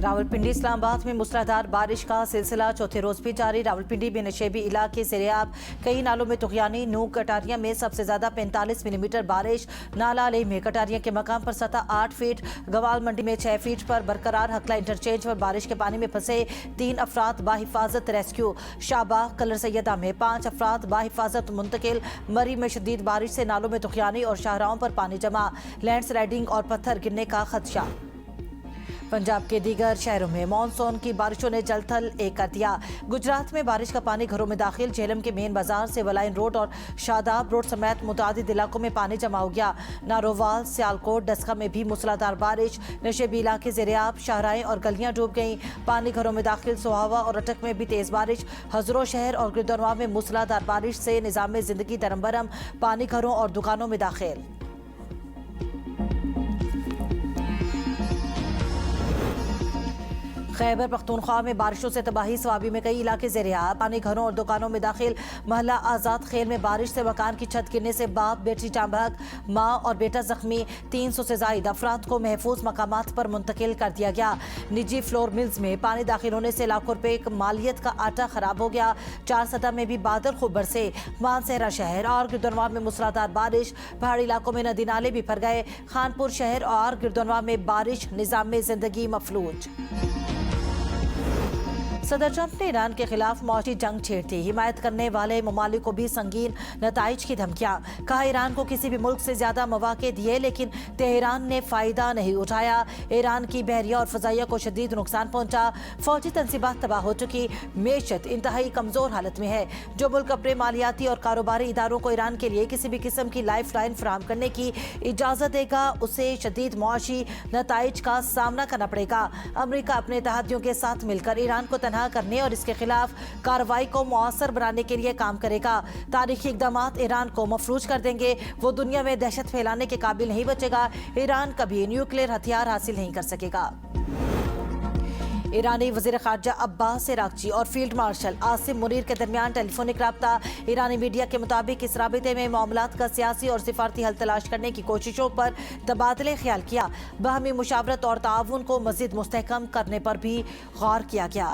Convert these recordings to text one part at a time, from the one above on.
रावलपिंडी इस्लामाबाद में मूसलाधार बारिश का सिलसिला चौथे रोज भी जारी। रावलपिंडी में नशेबी इलाके से रेआब, कई नालों में तुगयानी। नूक कटारिया में सबसे ज्यादा 45 मिलीमीटर बारिश। नाला अली में कटारिया के मकाम पर सतह 8 फीट, गवाल मंडी में 6 फीट पर बरकरार। हकला इंटरचेंज पर बारिश के पानी में फंसे 3 अफराद बाहिफाजत रेस्क्यू। शाहबाग कलर सैयदा में 5 अफराद बाहिफाजत मुंतकिल। मरी में शदीद बारिश से नालों में तुगयानी और शाहराहों पर पानी जमा। लैंड स्लाइडिंग और पत्थर गिरने का खदशा। पंजाब के दीगर शहरों में मानसून की बारिशों ने जलथल एक कर दिया। गुजरात में बारिश का पानी घरों में दाखिल। झेलम के मेन बाजार से वलाइन रोड और शादाब रोड समेत मुतादिद इलाकों में पानी जमा हो गया। नारोवाल, सियालकोट, डस्का में भी मूसलाधार बारिश। नशेबी इलाके से रेआब, शाहराएं और गलियां डूब गईं। पानी घरों में दाखिल। सोहावा और अटक में भी तेज बारिश। हजरो शहर और गिरदनवा में मूसलाधार बारिश से निजाम जिंदगी दरम बरम। पानी घरों और दुकानों में दाखिल। खैबर पख्तूनख्वा में बारिशों से तबाही। स्वाबी में कई इलाके से रेआब, पानी घरों और दुकानों में दाखिल। महला आजाद खेल में बारिश से मकान की छत गिरने से बाप बेटी टांबक, माँ और बेटा जख्मी। 300 से जायद अफराद को महफूज मकामात पर मुंतकिल कर दिया गया। निजी फ्लोर मिल्स में पानी दाखिल होने से लाखों रुपए मालियत का आटा खराब हो गया। 4 सतह में भी बादल खूब बरसे। मानसहरा शहर और गिरदनवा में मूसलाधार बारिश। पहाड़ी इलाकों में नदी नाले भी भर गए। खानपुर शहर और गिरदनवा में बारिश, निजाम जिंदगी मफलूज। सदर ट्रंप ने ईरान के खिलाफ मौजी जंग छेड़ दी। हिमायत करने वाले ममालिक को भी संगीन नताइज की धमकियां। कहा ईरान को किसी भी मुल्क से ज्यादा मौके दिए लेकिन तेहरान ने फायदा नहीं उठाया। ईरान की बहरिया और फजाइया को शदीद नुकसान पहुंचा। फौजी तंसीबात तबाह हो चुकी। मेशत इंतहाई कमजोर हालत में है। जो मुल्क अपने मालियाती और कारोबारी इदारों को ईरान के लिए किसी भी किस्म की लाइफ लाइन फराहम करने की इजाजत देगा उसे शदीद मुआशी नताइज का सामना करना पड़ेगा। अमरीका अपने इत्तेहादियों के साथ मिलकर ईरान को करने और इसके खिलाफ कार्रवाई को मुअस्सर बनाने के लिए काम करेगा। तारीखी इक़दामात ईरान को मफलूज कर देंगे। वो दुनिया में दहशत फैलाने के काबिल नहीं बचेगा। ईरान कभी न्यूक्लियर हथियार हासिल नहीं कर सकेगा। ईरानी वज़ीर ख़ारजा अब्बास इराक़ची और फील्ड मार्शल आसिम मुनीर के दरमियान टेलीफोनिक राब्ता। ईरानी मीडिया के मुताबिक इस राबिते में मामलात का सियासी और सिफारती हल तलाश करने की कोशिशों पर तबादले ख्याल किया। बाहमी मुशावरत और ताउन को मज़ीद मुस्तहकम करने पर भी गौर किया गया।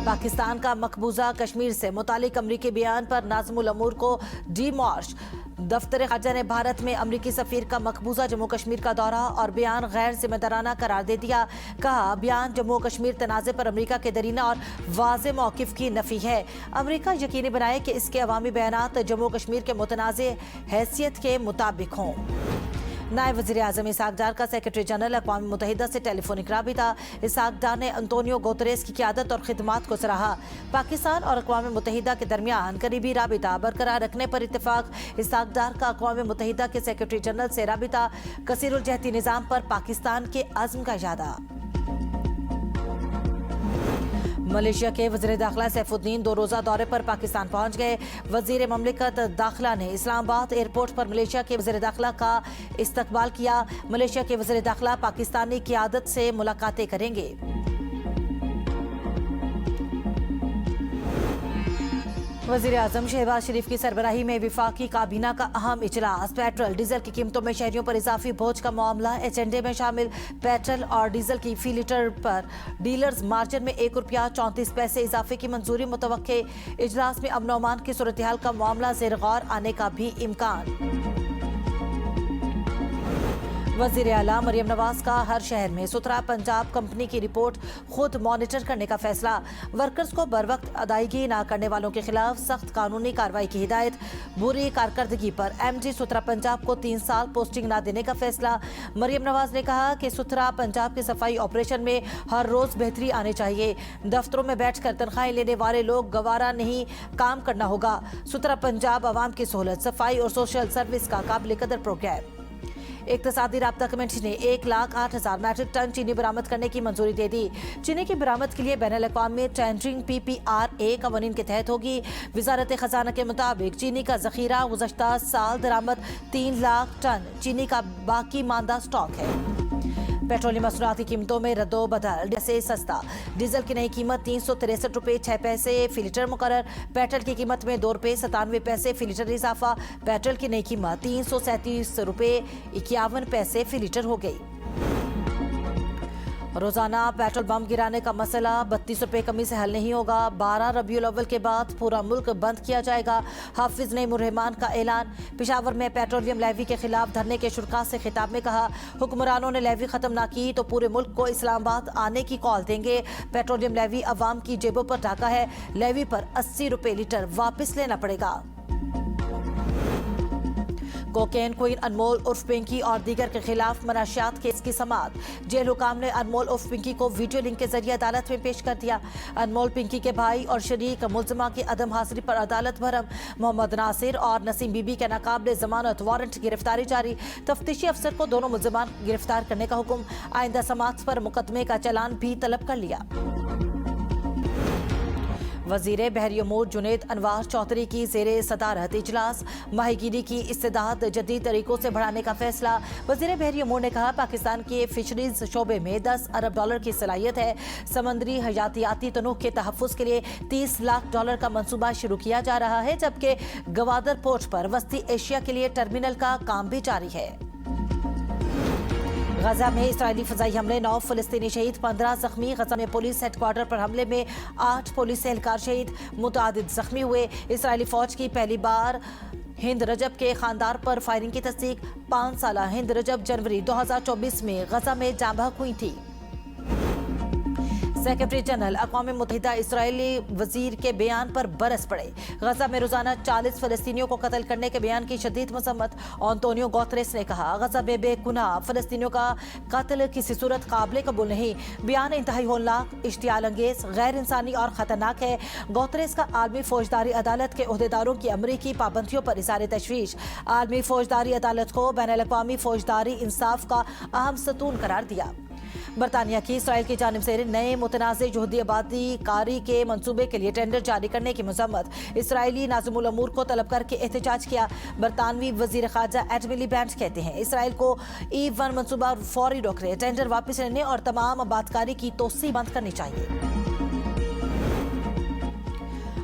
पाकिस्तान का मकबूजा कश्मीर से मुतालिक अमरीकी बयान पर नाज़िमुल अमूर को डीमॉर्श। दफ्तर खारजा ने भारत में अमरीकी सफीर का मकबूजा जम्मू कश्मीर का दौरा और बयान गैर जिम्मेदाराना करार दे दिया। कहा बयान जम्मू कश्मीर तनाज़े पर अमरीका के दरीना और वाज़े मौक़िफ़ की नफ़ी है। अमरीका यकीनी बनाए कि इसके अवामी बयानात जम्मू कश्मीर के मुतनाज़े हैसियत के मुताबिक हों। नायब वज़ीर आज़म इसहाक डार का सेक्रेटरी जनरल अक़वाम मुत्तहिदा से टेलीफोनिक राबिता। इसहाक डार ने अंतोनियो गुतेरेस की क़यादत और खिदमात को सराहा। पाकिस्तान और अक़वाम मुत्तहिदा के दरमियान करीबी राबिता बरकरार रखने पर इत्तेफाक। इसहाक डार का अक़वाम मुत्तहिदा के सेक्रेटरी जनरल से राबिता। कसीरुल जहती निज़ाम पर पाकिस्तान के अज़्म का इजादा। मलेशिया के वज़ीर दाखिला सैफुद्दीन 2 रोज़ा दौरे पर पाकिस्तान पहुंच गए। वज़ीर ममलिकत दाखिला ने इस्लामाबाद एयरपोर्ट पर मलेशिया के वज़ीर दाखिला का इस्तकबाल किया। मलेशिया के वज़ीर दाखिला पाकिस्तानी क़यादत से मुलाकातें करेंगे। वज़ीर आज़म शहबाज शरीफ की सरबराही में विफाकी काबीना का अहम इजलास। पेट्रोल डीजल की कीमतों में शहरियों पर इजाफी बोझ का मामला एजेंडे में शामिल। पेट्रोल और डीजल की फी लीटर पर डीलर्स मार्जिन में ₹1.34 इजाफे की मंजूरी मुतवक्के। इजलास में अमन अमान की सूरत हाल का मामला ज़ेर गौर आने का भी इम्कान। वज़ीर आला मरियम नवाज का हर शहर में सुथरा पंजाब कंपनी की रिपोर्ट खुद मॉनिटर करने का फैसला। वर्कर्स को बर वक्त अदायगी न करने वालों के खिलाफ सख्त कानूनी कार्रवाई की हिदायत। बुरी कारकर्दगी पर एमडी सुथरा पंजाब को 3 साल पोस्टिंग न देने का फैसला। मरियम नवाज ने कहा कि सुथरा पंजाब के सफाई ऑपरेशन में हर रोज बेहतरी आनी चाहिए। दफ्तरों में बैठकर तनख्वाहें लेने वाले लोग गवारा नहीं, काम करना होगा। सुथरा पंजाब आवाम की सहूलत, सफाई और सोशल सर्विस का काबिल कदर प्रोग्राम। इक़्तिसादी राब्ता कमेटी ने 1,08,000 मैट्रिक टन चीनी बरामद करने की मंजूरी दे दी। चीनी की बरामद के लिए बैनुल अक़वामी टेंडरिंग PPRA कवानीन के तहत होगी। वज़ारत ख़ज़ाना के मुताबिक चीनी का ज़ख़ीरा गुज़श्ता साल दरामद 3 लाख टन चीनी का बाकी मांदा स्टॉक है। पेट्रोलियम मसनूआती कीमतों में रद्दोबदल से सस्ता। डीजल की नई कीमत 363 रुपये 6 पैसे फी लीटर मुकर्रर। पेट्रोल की कीमत में 2 रुपये 97 पैसे फी लीटर इजाफा। पेट्रोल की नई कीमत 337 रुपये 51 पैसे फी लीटर हो गई। रोजाना पेट्रोल बम गिराने का मसला 32 रुपये कमी से हल नहीं होगा। 12 रबीउल अव्वल के बाद पूरा मुल्क बंद किया जाएगा। हाफिज नईम उर रहमान का ऐलान। पेशावर में पेट्रोलियम लेवी के खिलाफ धरने के शुरा से खिताब में कहा, हुक्मरानों ने लेवी खत्म ना की तो पूरे मुल्क को इस्लामाबाद आने की कॉल देंगे। पेट्रोलियम लेवी अवाम की जेबों पर डाका है। लेवी पर 80 रुपये लीटर वापस लेना पड़ेगा। कोकेन क्वीन अनमोल उर्फ पिंकी और दीगर के खिलाफ मनाशियात केस की समाअत। जेल हुकाम ने अनमोल उर्फ पिंकी को वीडियो लिंक के जरिए अदालत में पेश कर दिया। अनमोल पिंकी के भाई और शरीक मुलजमा की अदम हाजिरी पर अदालत भरम। मोहम्मद नासिर और नसीम बीबी के नाकाबिले जमानत वारंट गिरफ्तारी जारी। तफ्तीशी अफसर को दोनों मुलजमान गिरफ्तार करने का हुक्म। आइंदा समाअत पर मुकदमे का चालान भी तलब कर लिया। वजीर बहरी अमूर जुनैद अनवार चौधरी की ज़ेरे सदारत इजलास। माहीगीरी की इस्तेदाद जदीद तरीकों से बढ़ाने का फैसला। वजीर बहरी अमूर ने कहा, पाकिस्तान के फिशरीज शोबे में 10 अरब डॉलर की सलाहियत है। समंदरी हयातियाती तनूह के तहफ़्फ़ुज़ के लिए 30 लाख डॉलर का मंसूबा शुरू किया जा रहा है, जबकि गवादर पोर्ट पर वस्ती एशिया के लिए टर्मिनल का काम भी जारी है। गजा में इस्राएली फजाई हमले, 9 फलस्तीनी शहीद, 15 जख्मी। गजा में पुलिस हेडक्वार्टर पर हमले में 8 पुलिस एहलकार शहीद, मुतादिद जख्मी हुए। इस्राएली फौज की पहली बार हिंद रजब के खानदार पर फायरिंग की तस्दीक। 5 साला हिंद रजब जनवरी 2024 में गजा में जाँ बहक हुई थी। सेक्रेटरी जनरल अक़वाम मुत्तहिदा इसराइली वजीर के बयान पर बरस पड़े। गजा में रोजाना 40 फलस्तीनियों को कत्ल करने के बयान की शदीद मजम्मत। एंटोनियो गुतेरेस ने कहा, गजा में बेगुनाह फलस्तीनियों का कत्ल किसी सूरत काबिल कबूल नहीं। बयान इंतहाई होलनाक, इश्तियाल अंगेज, गैर इंसानी और खतरनाक है। गुतेरेस का आलमी फौजदारी अदालत के ओहदेदारों की अमरीकी पाबंदियों पर इज़हार तशवीश। आलमी फौजदारी अदालत को बैनुल अक़वामी फौजदारी इंसाफ का अहम सतून करार दिया। बरतानिया की इसराइल की जानिब से नए मुतनाज़ यहूदी आबादी कारी के मंसूबे के लिए टेंडर जारी करने की मजम्मत। इसराइली नाज़िमुल अमूर को तलब करके एहतजाज किया। बरतानवी वजीर खारजा एड मिलीबैंड कहते हैं, इसराइल को E1 मंसूबा फौरी रोकने, टेंडर वापस लेने और तमाम आबादकारी की तोसी बंद करनी चाहिए।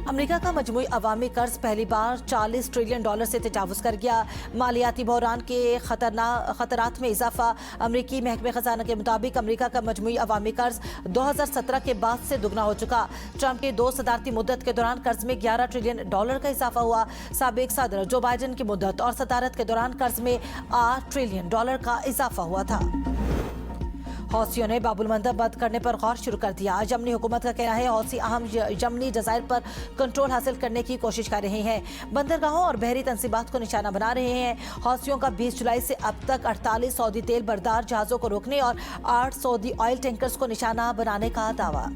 अमेरिका का मजमूई अवामी कर्ज पहली बार $40 ट्रिलियन से तजावुज़ कर गया। मालियाती बहरान के खतरात में इजाफा। अमरीकी महकमे खजाना के मुताबिक अमेरिका का मजमूई अवामी कर्ज 2017 के बाद से दुगना हो चुका। ट्रंप के 2 सदारती मुद्दत के दौरान कर्ज में $11 ट्रिलियन का इजाफा हुआ। साबिक सदर जो बाइडन की मुद्दत और सदारत के दौरान कर्ज में $8 ट्रिलियन का इजाफा हुआ था। हौसियों ने बाबुल मंदब बंद करने पर गौर शुरू कर दिया। यमनी हुकूमत का कहना है, हौसी अहम यमनी जज़ायर पर कंट्रोल हासिल करने की कोशिश कर रहे हैं। बंदरगाहों और बहरी तंसीबात को निशाना बना रहे हैं। हौसियों का 20 जुलाई से अब तक 48 सऊदी तेल बरदार जहाज़ों को रोकने और 8 सऊदी ऑयल टैंकर्स को निशाना बनाने का दावा।